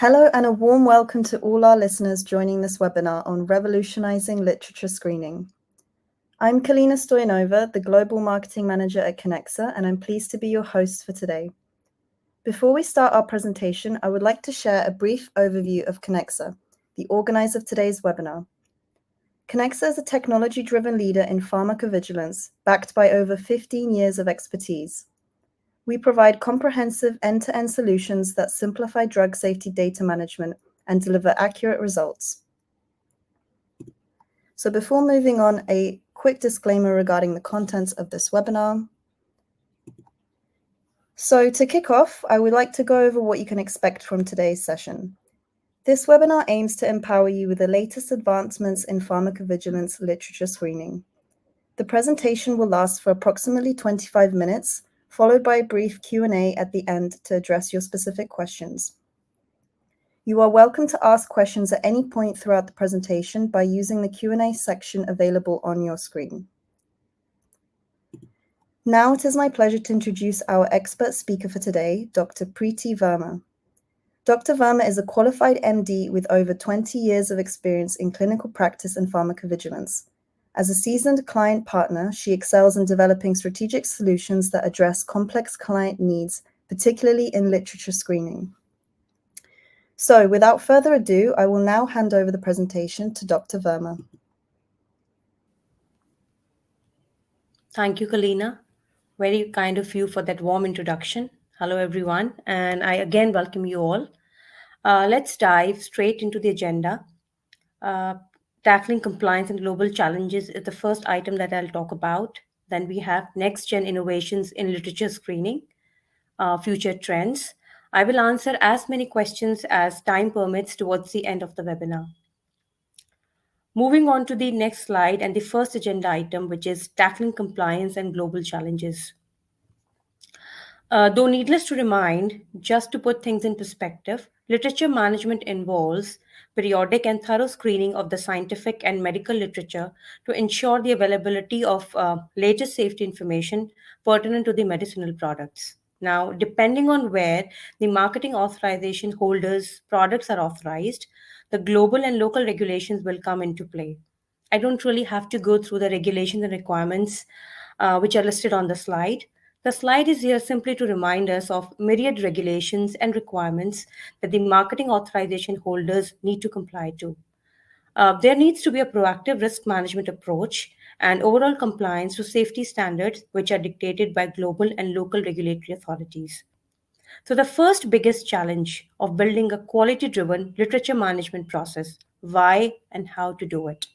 Hello and a warm welcome to all our listeners joining this webinar on Revolutionizing Literature Screening. I'm Kalina Stoyanova, the Global Marketing Manager at Connexa, and I'm pleased to be your host for today. Before we start our presentation, I would like to share a brief overview of Connexa, the organizer of today's webinar. Connexa is a technology-driven leader in pharmacovigilance, backed by over 15 years of expertise. We provide comprehensive end-to-end solutions that simplify drug safety data management and deliver accurate results. So before moving on, a quick disclaimer regarding the contents of this webinar. So to kick off, I would like to go over what you can expect from today's session. This webinar aims to empower you with the latest advancements in pharmacovigilance literature screening. The presentation will last for approximately 25 minutes, followed by a brief Q&A at the end to address your specific questions. You are welcome to ask questions at any point throughout the presentation by using the Q&A section available on your screen. Now it is my pleasure to introduce our expert speaker for today, Dr. Preeti Verma. Dr. Verma is a qualified MD with over 20 years of experience in clinical practice and pharmacovigilance. As a seasoned client partner, she excels in developing strategic solutions that address complex client needs, particularly in literature screening. So, without further ado, I will now hand over the presentation to Dr. Verma. Thank you, Kalina. Very kind of you for that warm introduction. Hello, everyone, and I again welcome you all. Let's dive straight into the agenda. Uh, Tackling compliance and global challenges is the first item that I'll talk about. Then we have next gen innovations in literature screening, future trends. I will answer as many questions as time permits towards the end of the webinar. Moving on to the next slide and the first agenda item, which is tackling compliance and global challenges. Though needless to remind, just to put things in perspective, literature management involves periodic and thorough screening of the scientific and medical literature to ensure the availability of latest safety information pertinent to the medicinal products. Now, depending on where the marketing authorization holders' products are authorized, the global and local regulations will come into play. I don't really have to go through the regulations and requirements which are listed on the slide. The slide is here simply to remind us of myriad regulations and requirements that the marketing authorization holders need to comply to. There needs to be a proactive risk management approach and overall compliance to safety standards which are dictated by global and local regulatory authorities. So, the first biggest challenge of building a quality driven literature management process: why and how to do it.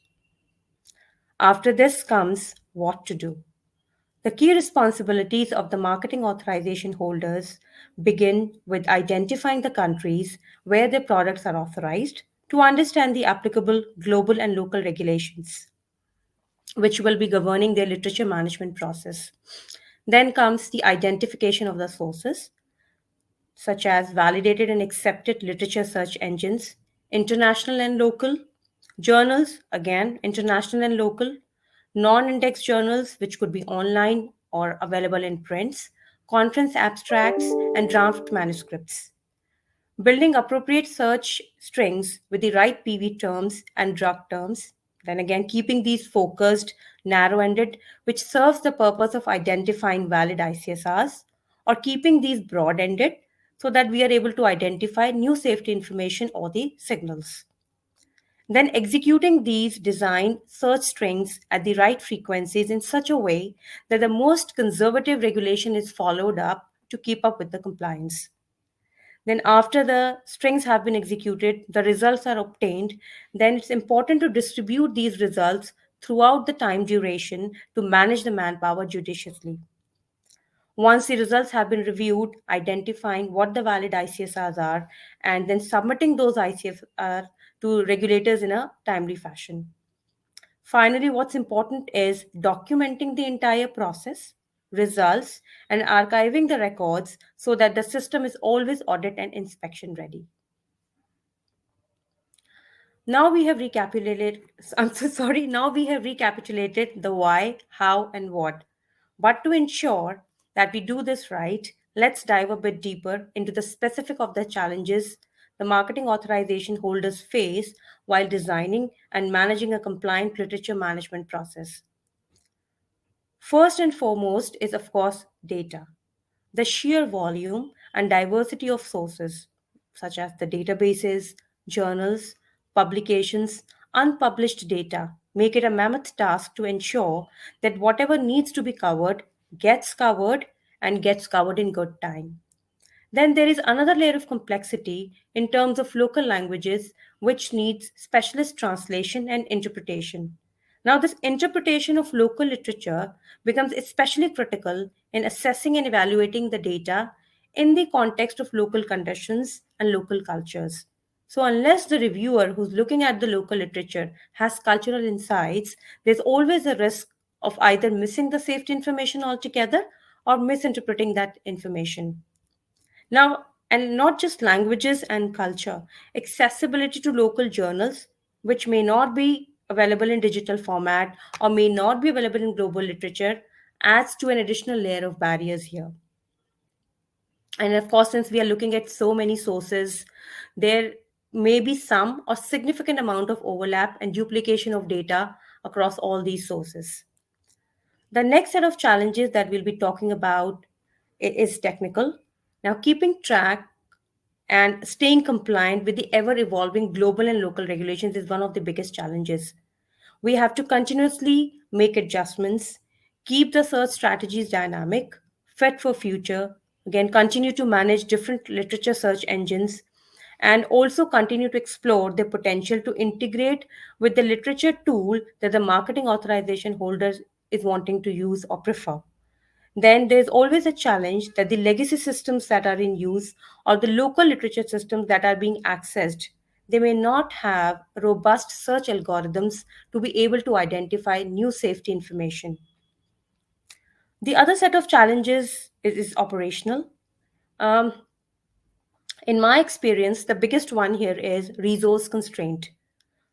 After this comes what to do. The key responsibilities of the marketing authorization holders begin with identifying the countries where their products are authorized to understand the applicable global and local regulations, which will be governing their literature management process. Then comes the identification of the sources, such as validated and accepted literature search engines, international and local, journals, again, international and local, non indexed journals, which could be online or available in prints, conference abstracts, and draft manuscripts. Building appropriate search strings with the right PV terms and drug terms, then again, keeping these focused, narrow ended, which serves the purpose of identifying valid ICSRs, or keeping these broad ended so that we are able to identify new safety information or the signals. Then executing these design search strings at the right frequencies in such a way that the most conservative regulation is followed up to keep up with the compliance. Then, after the strings have been executed, the results are obtained, then it's important to distribute these results throughout the time duration to manage the manpower judiciously. Once the results have been reviewed, identifying what the valid ICSRs are, and then submitting those ICSR to regulators in a timely fashion. Finally, what's important is documenting the entire process, results, and archiving the records so that the system is always audit and inspection ready. Now we have recapitulated, I'm so sorry, now we have recapitulated the why, how, and what. But to ensure that we do this right, let's dive a bit deeper into the specific of the challenges the marketing authorization holders face while designing and managing a compliant literature management process. First and foremost is, of course, data. The sheer volume and diversity of sources, such as the databases, journals, publications, unpublished data, make it a mammoth task to ensure that whatever needs to be covered and gets covered in good time. Then there is another layer of complexity in terms of local languages, which needs specialist translation and interpretation. Now, this interpretation of local literature becomes especially critical in assessing and evaluating the data in the context of local conditions and local cultures. So, unless the reviewer who's looking at the local literature has cultural insights, there's always a risk of either missing the safety information altogether or misinterpreting that information. Now, and not just languages and culture, accessibility to local journals, which may not be available in digital format or may not be available in global literature, adds to an additional layer of barriers here. And of course, since we are looking at so many sources, there may be some or significant amount of overlap and duplication of data across all these sources. The next set of challenges that we'll be talking about is technical. Now, keeping track and staying compliant with the ever evolving global and local regulations is one of the biggest challenges. We have to continuously make adjustments, keep the search strategies dynamic, fit for future, again, continue to manage different literature search engines, and also continue to explore the potential to integrate with the literature tool that the marketing authorization holders is wanting to use or prefer. Then there's always a challenge that the legacy systems that are in use or the local literature systems that are being accessed, they may not have robust search algorithms to be able to identify new safety information. The other set of challenges is operational. Um, in my experience, the biggest one here is resource constraint,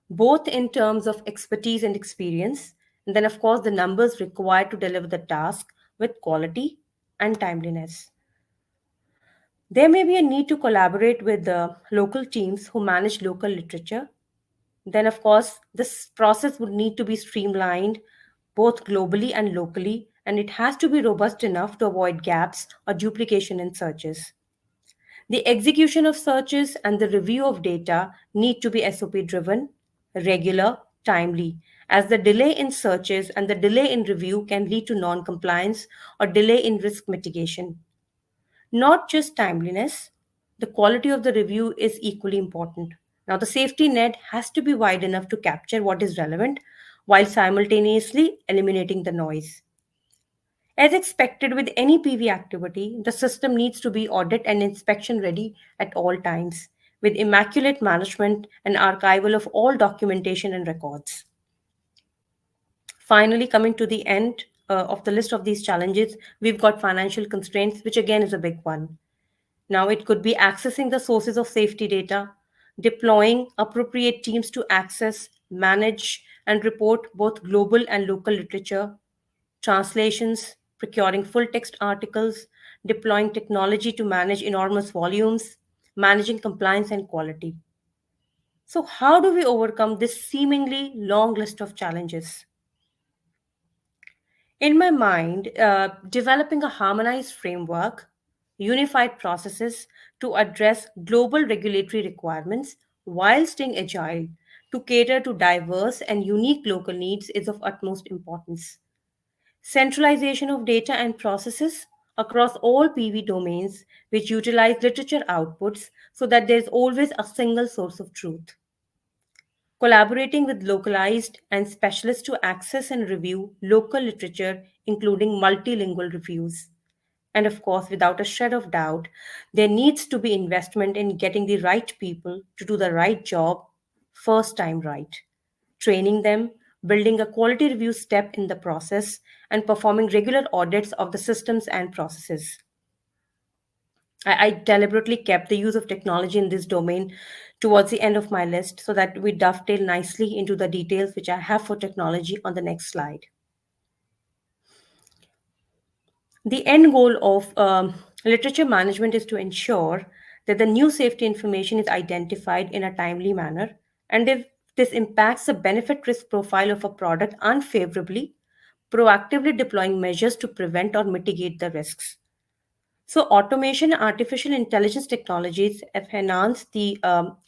both in terms of expertise and experience, and then, of course, the numbers required to deliver the task with quality and timeliness. There may be a need to collaborate with the local teams who manage local literature. Then, of course, this process would need to be streamlined both globally and locally, and it has to be robust enough to avoid gaps or duplication in searches. The execution of searches and the review of data need to be SOP driven, regular, timely, as the delay in searches and the delay in review can lead to non compliance or delay in risk mitigation. Not just timeliness, the quality of the review is equally important. Now, the safety net has to be wide enough to capture what is relevant while simultaneously eliminating the noise. As expected with any PV activity, the system needs to be audit and inspection ready at all times, with immaculate management and archival of all documentation and records. Finally, coming to the end of the list of these challenges, we've got financial constraints, which again is a big one. Now, it could be accessing the sources of safety data, deploying appropriate teams to access, manage, and report both global and local literature, translations, procuring full text articles, deploying technology to manage enormous volumes, managing compliance and quality. So, how do we overcome this seemingly long list of challenges? In my mind, developing a harmonized framework, unified processes to address global regulatory requirements while staying agile to cater to diverse and unique local needs is of utmost importance. Centralization of data and processes across all PV domains which utilize literature outputs so that there's always a single source of truth. Collaborating with localized and specialists to access and review local literature, including multilingual reviews. And of course, without a shred of doubt, there needs to be investment in getting the right people to do the right job first time right, training them, building a quality review step in the process, and performing regular audits of the systems and processes. I deliberately kept the use of technology in this domain towards the end of my list so that we dovetail nicely into the details which I have for technology on the next slide. The end goal of literature management is to ensure that the new safety information is identified in a timely manner, and if this impacts the benefit risk profile of a product unfavorably, proactively deploying measures to prevent or mitigate the risks. So, automation and artificial intelligence technologies have enhanced the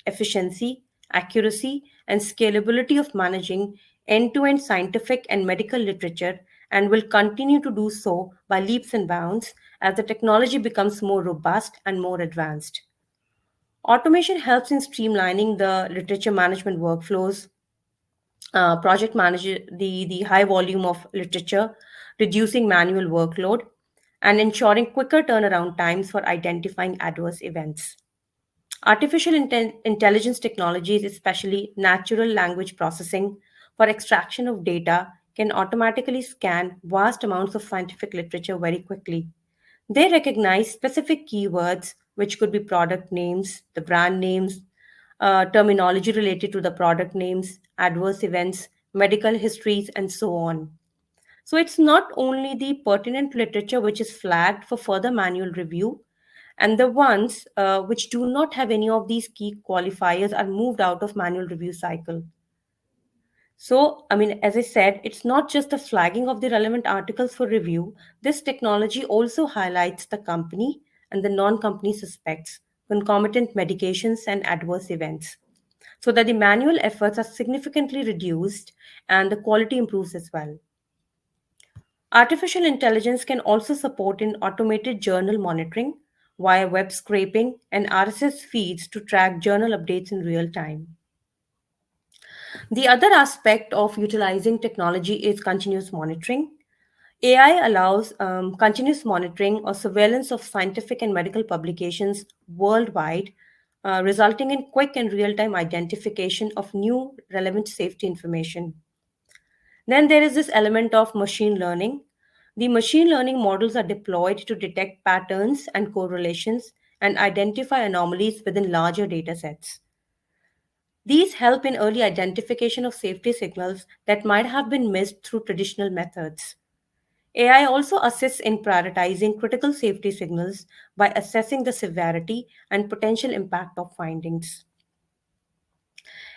efficiency, accuracy, and scalability of managing end to end scientific and medical literature and will continue to do so by leaps and bounds as the technology becomes more robust and more advanced. Automation helps in streamlining the literature management workflows, project manage the high volume of literature, reducing manual workload, and ensuring quicker turnaround times for identifying adverse events. Artificial intelligence technologies, especially natural language processing for extraction of data, can automatically scan vast amounts of scientific literature very quickly. They recognize specific keywords, which could be product names, the brand names, terminology related to the product names, adverse events, medical histories, and so on. So it's not only the pertinent literature which is flagged for further manual review, and the ones which do not have any of these key qualifiers are moved out of manual review cycle. So, I mean, as I said, it's not just the flagging of the relevant articles for review. This technology also highlights the company and the non company suspects, concomitant medications, and adverse events, so that the manual efforts are significantly reduced and the quality improves as well. Artificial intelligence can also support in automated journal monitoring via web scraping and RSS feeds to track journal updates in real time. The other aspect of utilizing technology is continuous monitoring. AI allows continuous monitoring or surveillance of scientific and medical publications worldwide, resulting in quick and real time identification of new relevant safety information. Then there is this element of machine learning. The machine learning models are deployed to detect patterns and correlations and identify anomalies within larger data sets. These help in early identification of safety signals that might have been missed through traditional methods. AI also assists in prioritizing critical safety signals by assessing the severity and potential impact of findings.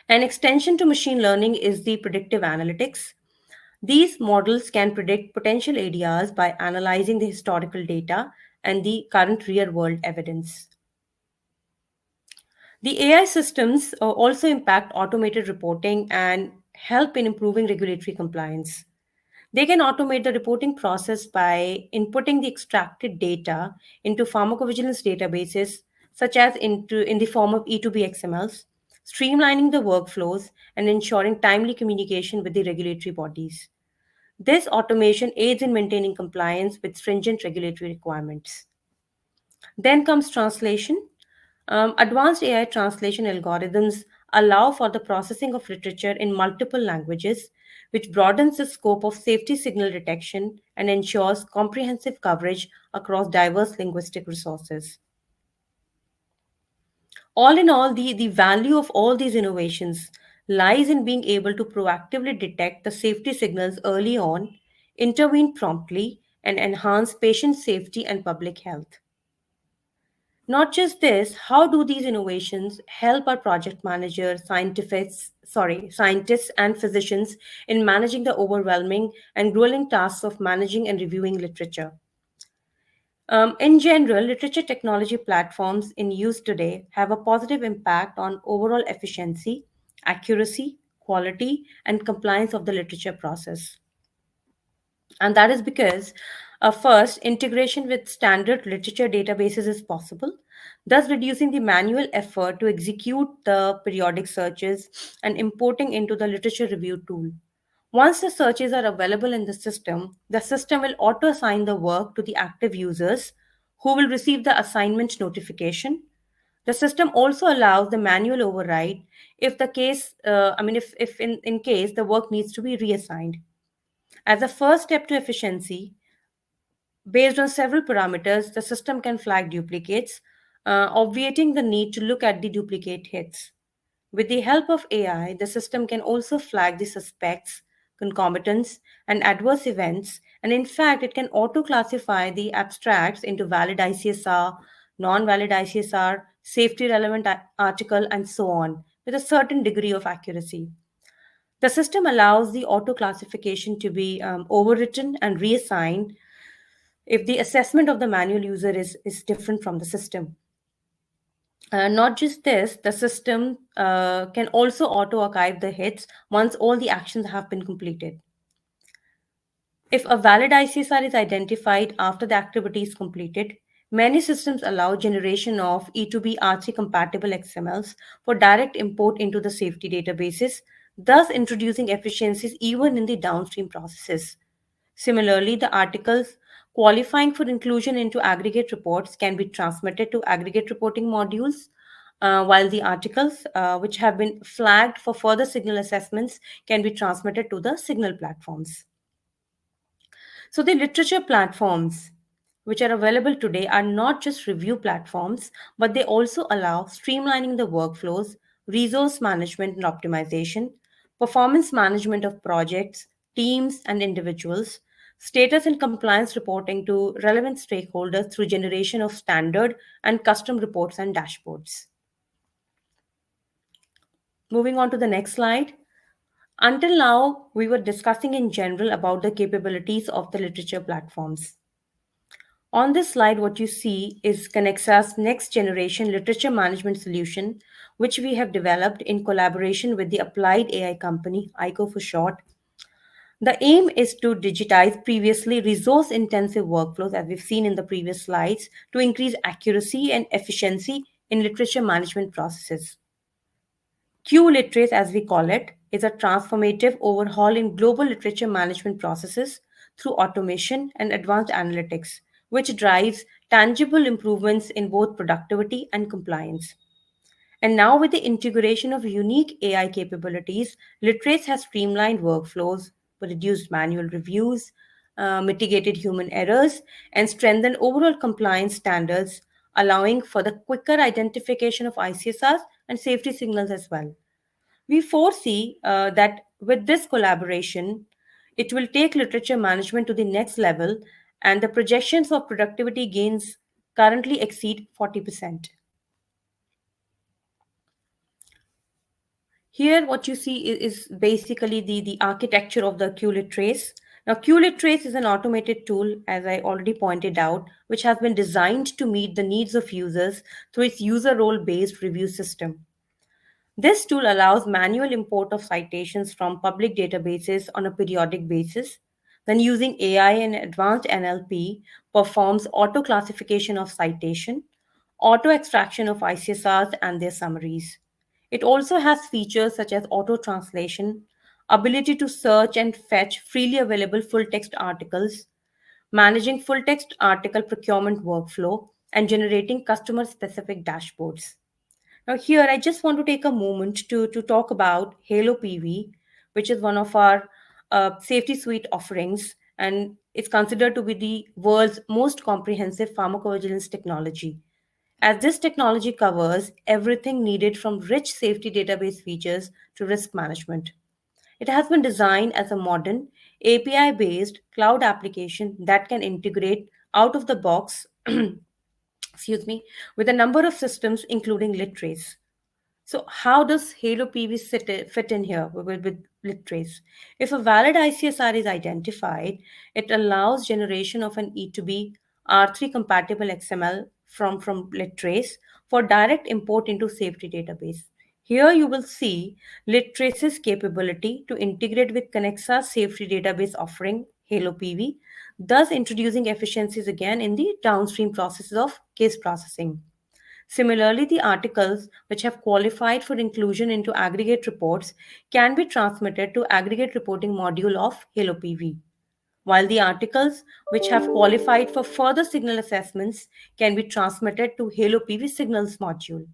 An extension to machine learning is the predictive analytics. These models can predict potential ADRs by analyzing the historical data and the current real world evidence. The AI systems also impact automated reporting and help in improving regulatory compliance. They can automate the reporting process by inputting the extracted data into pharmacovigilance databases, such as in the form of E2B XMLs, streamlining the workflows and ensuring timely communication with the regulatory bodies. This automation aids in maintaining compliance with stringent regulatory requirements. Then comes translation. Advanced AI translation algorithms allow for the processing of literature in multiple languages, which broadens the scope of safety signal detection and ensures comprehensive coverage across diverse linguistic resources. All in all, the value of all these innovations lies in being able to proactively detect the safety signals early on, intervene promptly, and enhance patient safety and public health. Not just this, how do these innovations help our project managers, scientists and physicians in managing the overwhelming and grueling tasks of managing and reviewing literature? In general, literature technology platforms in use today have a positive impact on overall efficiency, accuracy, quality, and compliance of the literature process. And that is because, first, integration with standard literature databases is possible, thus reducing the manual effort to execute the periodic searches and importing into the literature review tool. Once the searches are available in the system will auto assign the work to the active users who will receive the assignment notification. The system also allows the manual override if the case, if in case the work needs to be reassigned. As a first step to efficiency, based on several parameters, the system can flag duplicates, obviating the need to look at the duplicate hits. With the help of AI, the system can also flag the suspects, concomitants, and adverse events, and in fact, it can auto classify the abstracts into valid ICSR, non valid ICSR, safety relevant article, and so on, with a certain degree of accuracy. The system allows the auto classification to be overwritten and reassigned if the assessment of the manual user is different from the system. Not just this, the system can also auto archive the hits once all the actions have been completed. If a valid ICSR is identified after the activity is completed, many systems allow generation of E2B R3 compatible XMLs for direct import into the safety databases, thus introducing efficiencies even in the downstream processes. Similarly, the articles qualifying for inclusion into aggregate reports can be transmitted to aggregate reporting modules, while the articles which have been flagged for further signal assessments can be transmitted to the signal platforms. So, the literature platforms which are available today are not just review platforms, but they also allow streamlining the workflows, resource management and optimization, performance management of projects, teams, and individuals, status and compliance reporting to relevant stakeholders through generation of standard and custom reports and dashboards. Moving on to the next slide. Until now, we were discussing in general about the capabilities of the literature platforms. On this slide, what you see is Connexa's next generation literature management solution, which we have developed in collaboration with the applied AI company, ICO for short. The aim is to digitize previously resource intensive workflows, as we've seen in the previous slides, to increase accuracy and efficiency in literature management processes. Q Literace, as we call it, is a transformative overhaul in global literature management processes through automation and advanced analytics, which drives tangible improvements in both productivity and compliance. And now, with the integration of unique AI capabilities, Literace has streamlined workflows, reduced manual reviews, mitigated human errors, and strengthened overall compliance standards, allowing for the quicker identification of ICSRs and safety signals as well. We foresee that with this collaboration, it will take literature management to the next level, and the projections of productivity gains currently exceed 40%. Here, what you see is basically the architecture of the QLit trace. Now, QLit trace is an automated tool, as I already pointed out, which has been designed to meet the needs of users through its user role based review system. This tool allows manual import of citations from public databases on a periodic basis. Then, using AI and advanced NLP, performs auto classification of citation, auto extraction of ICSRs and their summaries. It also has features such as auto translation, ability to search and fetch freely available full text articles, managing full text article procurement workflow, and generating customer specific dashboards. Now, here I just want to take a moment to talk about Halo PV, which is one of our safety suite offerings, and it's considered to be the world's most comprehensive pharmacovigilance technology, as this technology covers everything needed from rich safety database features to risk management. It has been designed as a modern API based cloud application that can integrate out of the box excuse me, with a number of systems including Littrace. So, how does Halo PV fit in here with Littrace? If a valid ICSR is identified, it allows generation of an E2B R3 compatible XML from Littrace for direct import into safety database. Here you will see Littrace's capability to integrate with Connexa's safety database offering Halo PV, thus introducing efficiencies again in the downstream processes of case processing. Similarly, the articles which have qualified for inclusion into aggregate reports can be transmitted to aggregate reporting module of Halo PV, while the articles which have qualified for further signal assessments can be transmitted to Halo PV signals module.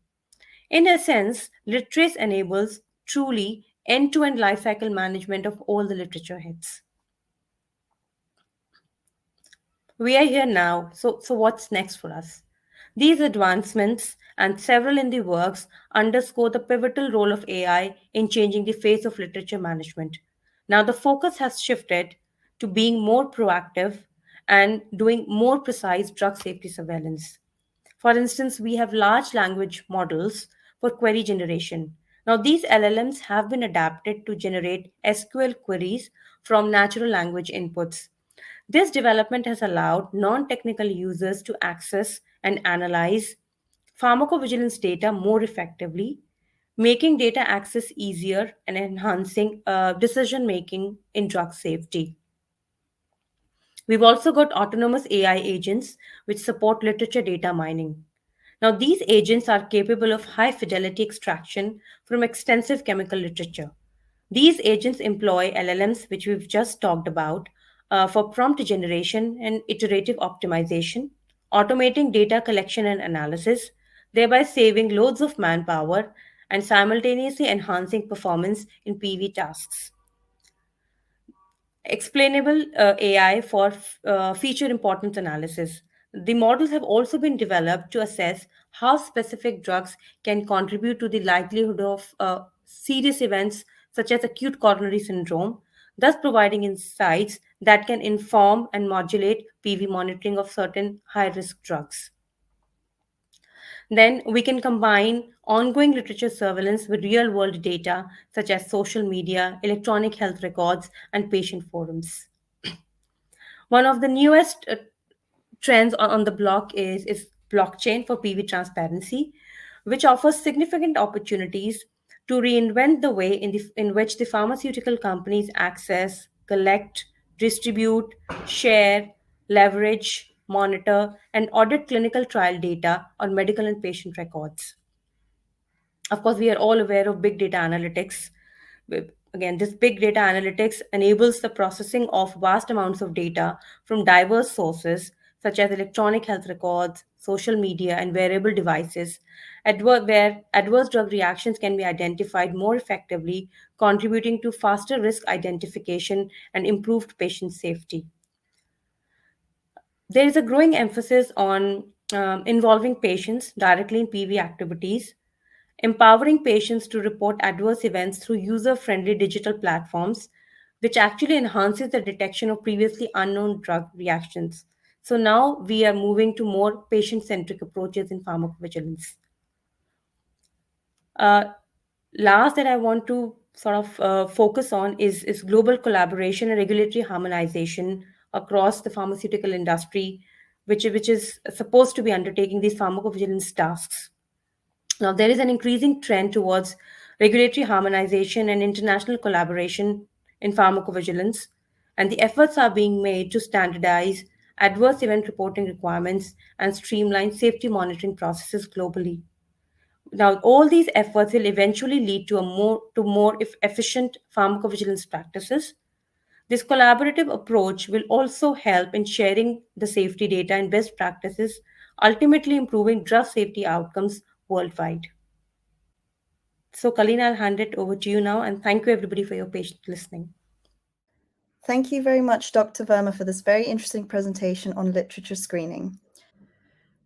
In essence, Literace enables truly end-to-end lifecycle management of all the literature hits. We are here now, so what's next for us? These advancements and several in the works underscore the pivotal role of AI in changing the face of literature management. Now, the focus has shifted to being more proactive and doing more precise drug safety surveillance. For instance, we have large language models for query generation. Now, these LLMs have been adapted to generate SQL queries from natural language inputs. This development has allowed non technical users to access and analyze pharmacovigilance data more effectively, making data access easier and enhancing decision making in drug safety. We've also got autonomous AI agents which support literature data mining. Now, these agents are capable of high fidelity extraction from extensive chemical literature. These agents employ LLMs, which we've just talked about, for prompt generation and iterative optimization, automating data collection and analysis, thereby saving loads of manpower and simultaneously enhancing performance in PV tasks. Explainable AI for feature importance analysis. The models have also been developed to assess how specific drugs can contribute to the likelihood of serious events such as acute coronary syndrome, thus providing insights that can inform and modulate PV monitoring of certain high risk drugs. Then we can combine ongoing literature surveillance with real world data such as social media, electronic health records, and patient forums. One of the newest trends on the block is blockchain for PV transparency, which offers significant opportunities to reinvent the way in which the pharmaceutical companies access, collect, distribute, share, leverage, monitor, and audit clinical trial data on medical and patient records. Of course, we are all aware of big data analytics. Again, this big data analytics enables the processing of vast amounts of data from diverse sources, such as electronic health records, social media, and wearable devices, where adverse drug reactions can be identified more effectively, contributing to faster risk identification and improved patient safety. There is a growing emphasis on involving patients directly in PV activities, empowering patients to report adverse events through user friendly digital platforms, which actually enhances the detection of previously unknown drug reactions. So now we are moving to more patient centric approaches in pharmacovigilance. Uh, Last that I want to sort of focus on is global collaboration and regulatory harmonization across the pharmaceutical industry, which is supposed to be undertaking these pharmacovigilance tasks. Now, there is an increasing trend towards regulatory harmonization and international collaboration in pharmacovigilance, and the efforts are being made to standardize adverse event reporting requirements and streamline safety monitoring processes globally. Now, all these efforts will eventually lead to more efficient pharmacovigilance practices. This collaborative approach will also help in sharing the safety data and best practices, ultimately improving drug safety outcomes worldwide. So, Kalina, I'll hand it over to you now, and thank you everybody for your patient listening. Thank you very much, Dr. Verma, for this very interesting presentation on literature screening.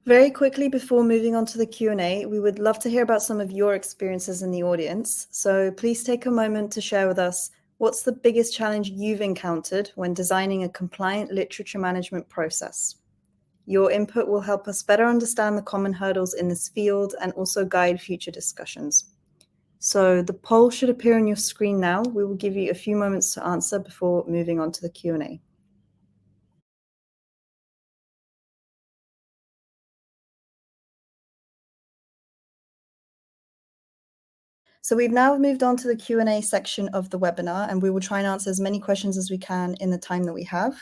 Very quickly, before moving on to the Q&A, we would love to hear about some of your experiences in the audience. So please take a moment to share with us what's the biggest challenge you've encountered when designing a compliant literature management process. Your input will help us better understand the common hurdles in this field and also guide future discussions. So the poll should appear on your screen now. We will give you a few moments to answer before moving on to the Q&A. So we've now moved on to the Q&A section of the webinar, and we will try and answer as many questions as we can in the time that we have.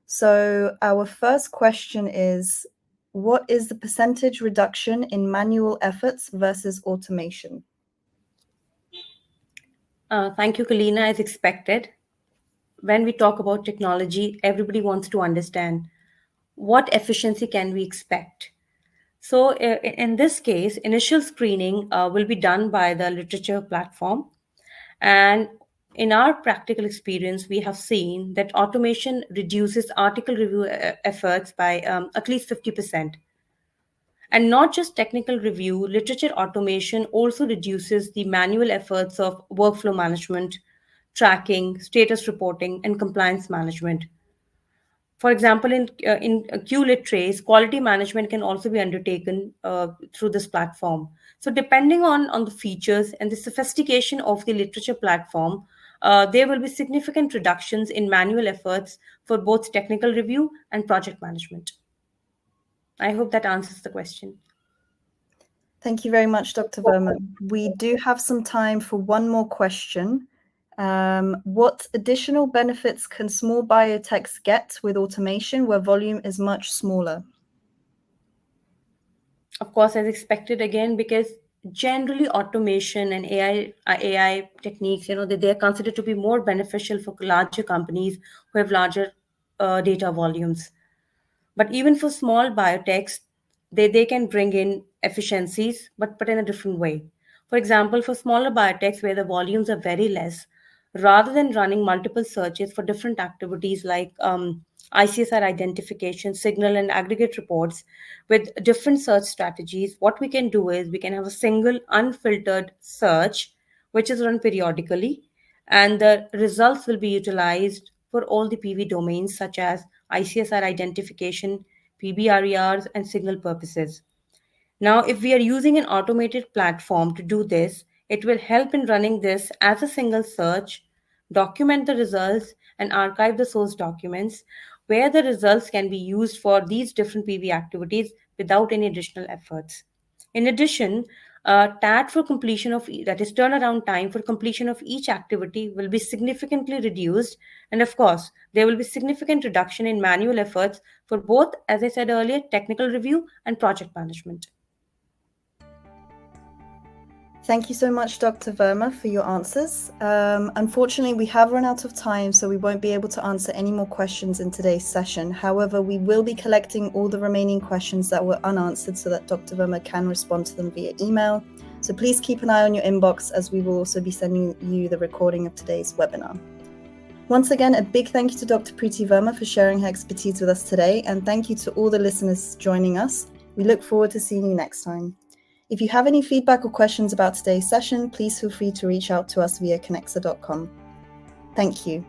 So our first question is, what is the percentage reduction in manual efforts versus automation? Thank you, Kalina. As expected, when we talk about technology, everybody wants to understand what efficiency can we expect. So, in this case, initial screening will be done by the literature platform. And in our practical experience, we have seen that automation reduces article review efforts by at least 50%. And not just technical review, literature automation also reduces the manual efforts of workflow management, tracking, status reporting, and compliance management. For example, in QLit trays, quality management can also be undertaken through this platform. So, depending on the features and the sophistication of the literature platform, there will be significant reductions in manual efforts for both technical review and project management. I hope that answers the question. Thank you very much, Dr. Verma. We do have some time for one more question. What additional benefits can small biotechs get with automation where volume is much smaller? Of course, as expected again, because generally automation and AI techniques, they're considered to be more beneficial for larger companies who have larger data volumes. But even for small biotechs, they can bring in efficiencies, but in a different way. For example, for smaller biotechs where the volumes are very less, rather than running multiple searches for different activities like ICSR identification, signal, and aggregate reports with different search strategies, what we can do is we can have a single unfiltered search which is run periodically, and the results will be utilized for all the PV domains such as ICSR identification, PBRERs, and signal purposes. Now, if we are using an automated platform to do this, it will help in running this as a single search, document the results, and archive the source documents where the results can be used for these different PV activities without any additional efforts. In addition, TAT for completion of that is turnaround time for completion of each activity will be significantly reduced, and of course, there will be significant reduction in manual efforts for both, as I said earlier, technical review and project management. Thank you so much, Dr. Verma, for your answers. Unfortunately, we have run out of time, so we won't be able to answer any more questions in today's session. However, we will be collecting all the remaining questions that were unanswered so that Dr. Verma can respond to them via email. So please keep an eye on your inbox, as we will also be sending you the recording of today's webinar. Once again, a big thank you to Dr. Preeti Verma for sharing her expertise with us today, and thank you to all the listeners joining us. We look forward to seeing you next time. If you have any feedback or questions about today's session, please feel free to reach out to us via connexa.com. Thank you.